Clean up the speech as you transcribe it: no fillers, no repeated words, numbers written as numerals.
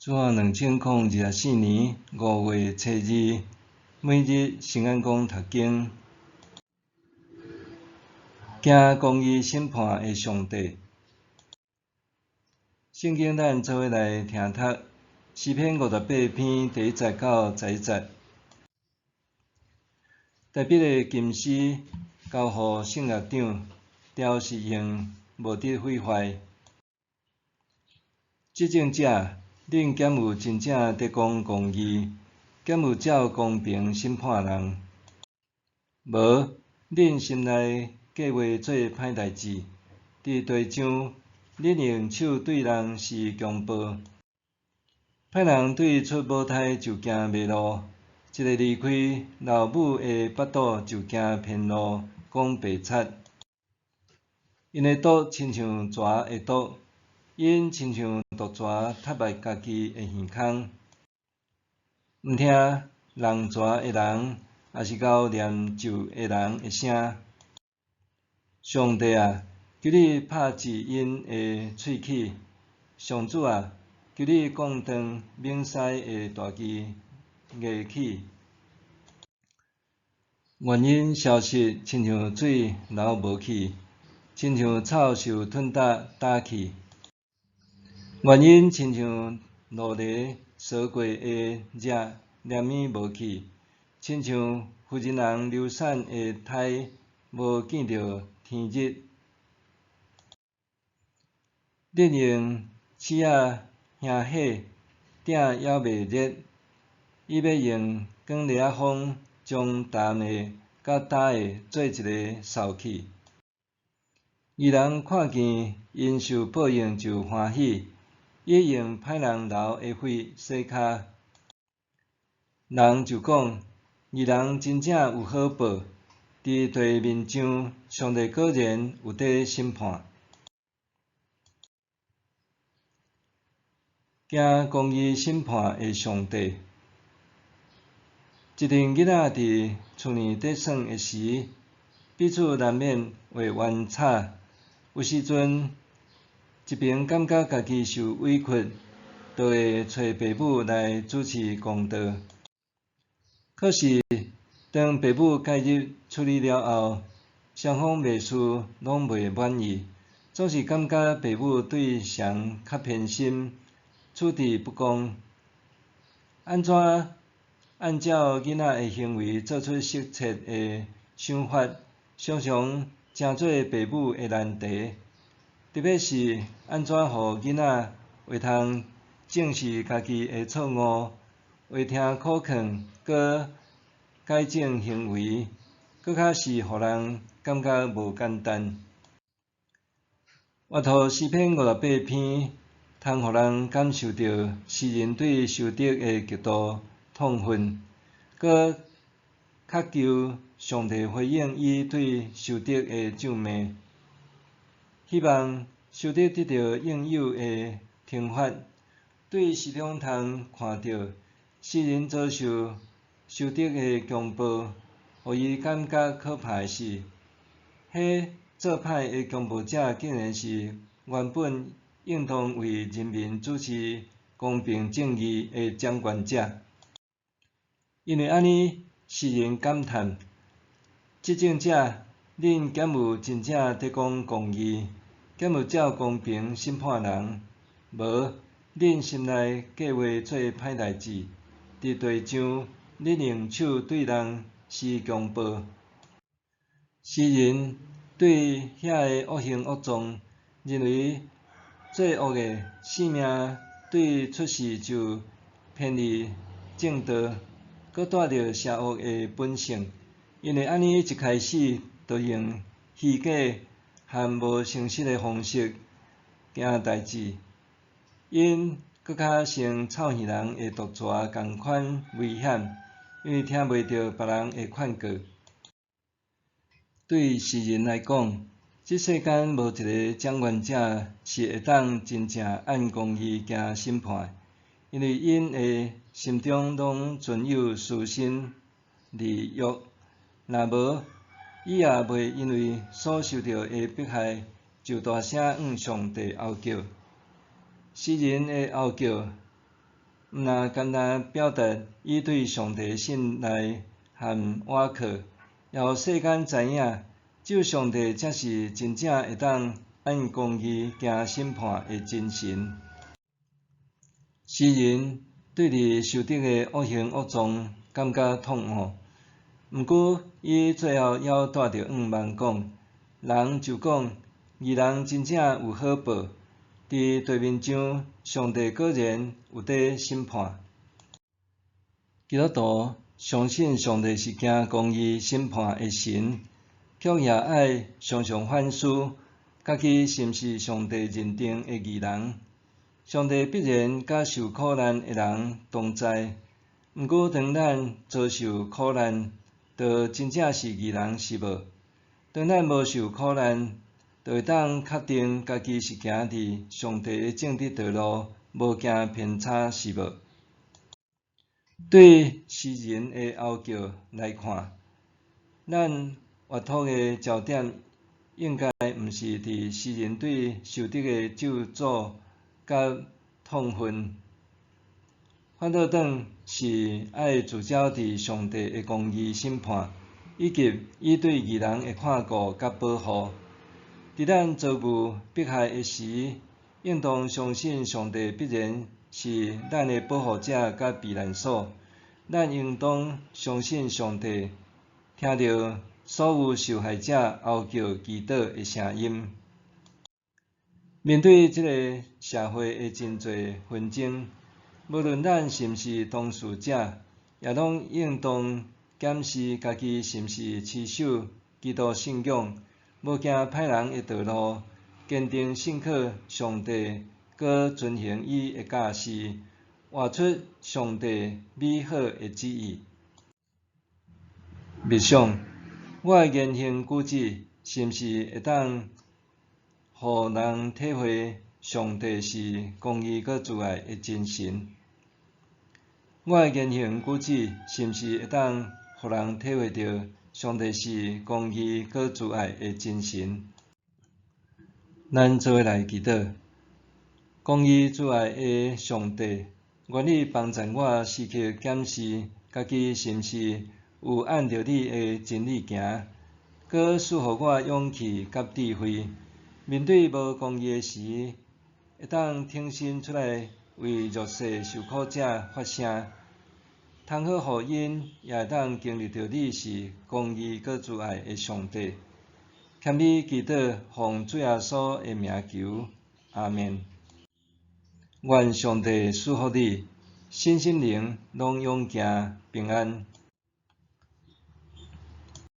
自2024年5月初2，每日圣安宫读经，行公义审判的上帝。圣经咱做伙来听读诗篇58篇第1节到11节。特别的金诗交予圣乐长，调是用无得毁坏。执政者，恁减有真正得讲公义，减有照公平审判人。无，恁心内计划做歹代志，伫地上，恁用手对人施强暴。歹人对出母胎就惊迷路，一个离开老母的腹肚就惊偏路，讲白贼。因的毒亲像蛇的毒，因亲像毒蛇踏入家己的耳孔。毋听人蛇的人，也是狗念咒的人的声。上帝啊，求你拍治因的喙齿；上主啊，求你降断冥狮的大牙牙齿。原因消失，亲像水流无去，亲像草受吞打去。原因亲像落雷烧过的热黏咪无去，亲像妇人流产的胎无见到天日。恁用刺仔兄火，鼎犹未热，伊要用广烈仔风，将淡的甲焦的做一个扫去。义人看见因受报应就欢喜，伊用歹人流的血洗骹。人就讲，义人真正有好报，伫地面上，上帝果然有在审判。行公义审判的上帝。一群囡仔伫厝里得耍的时，彼此难免会冤吵。有时阵，一边感觉家己受委屈，就会找爸母来主持公道。可是，当爸母介入处理了后，双方袂输拢袂满意，总是感觉爸母对谁较偏心，处置不公。安怎按照囡仔的行为做出适切的想法，常常成做爸母的难题。特别是安怎互囡仔会通正视家己的错误，会听苦劝，佮改正行为，佮较是互人感觉无简单。阅读诗篇58篇，通互人感受到诗人对受敌的极度痛恨，佮渴求上帝回应伊对受敌的咒骂，希望受敌得到应有的惩罚。对诗中通看到诗人遭受受敌的强暴，互伊感觉可怕的是，迄做歹的强暴者竟然是原本应当为人民主持公平正义的掌权者。因为安尼，诗人感叹：执政者，恁减有真正得讲公义，减有照公平审判人。无，恁心内计划做歹代志，伫地上，恁用手对人施强暴。诗人对遐个恶行恶状，认为作恶的性命对出世就偏离正道，佮带着邪恶的本性。因为安尼一开始就用虚假和无诚实的方式行代志，因佮较像臭耳人的毒蛇共款危险，因为听袂到别人的劝告。对诗人来讲，这世间无一个掌权者是会当真正按公义行审判，因为因的心中拢存有私心利欲。若无，伊也袂因为所受到的迫害，就大声向上帝吼叫。诗人的吼叫，毋但简单表达伊对上帝信赖和倚靠，也互世间知影，只有上帝才是真正会当按公义行审判的真神。诗人对伫受敌的恶行恶状感觉痛恶，毋过伊最后还带着愿望讲：人就讲，义人真正有好报。伫地面上，上帝果然有伫审判。基督徒相信上帝是行公义审判的神，却也爱常常反思，家己是毋是上帝认定的义人。上帝必然甲受苦难的人同在，毋过当咱遭受苦难，就真正是义人是无？当咱无受苦难，就会当确定家己是行伫上帝的正直道路，无行偏差是无？对诗人的呼叫来看，咱活托的焦点应该毋是伫诗人对受敌的咒诅甲痛恨，反倒当是爱聚焦伫上帝的公义审判，以及伊对义人的看顾甲保护。伫咱遭遇迫害的时，应当相信上帝必然是咱的保护者甲避难所。咱应当相信上帝听到所有受害者呼叫祈祷的声音。面对这个社会的真侪纷争，无论咱是毋是当事者，也拢应当检视家己是毋是持守基督信仰，无行歹人的道路，坚定信靠上帝，搁遵行伊的教示，活出上帝美好的旨意。默想，我的言行举止是毋是会当互人体会上帝是公义搁慈爱的真神？我的言行举止是毋是会当互人体会到上帝是公义搁慈爱的真神？咱做伙来祈祷，公义慈爱的上帝，愿你帮助我时刻检视家己是毋是有按着你的真理行，搁赐予我勇气甲智慧，面对无公义的时，会当挺身出来为弱势受苦者发声，通好互因也会当经历到你是公义搁慈爱的上帝。谦卑祈祷，奉主耶稣的名求，阿们。愿上帝赐福你，身心灵拢永行平安。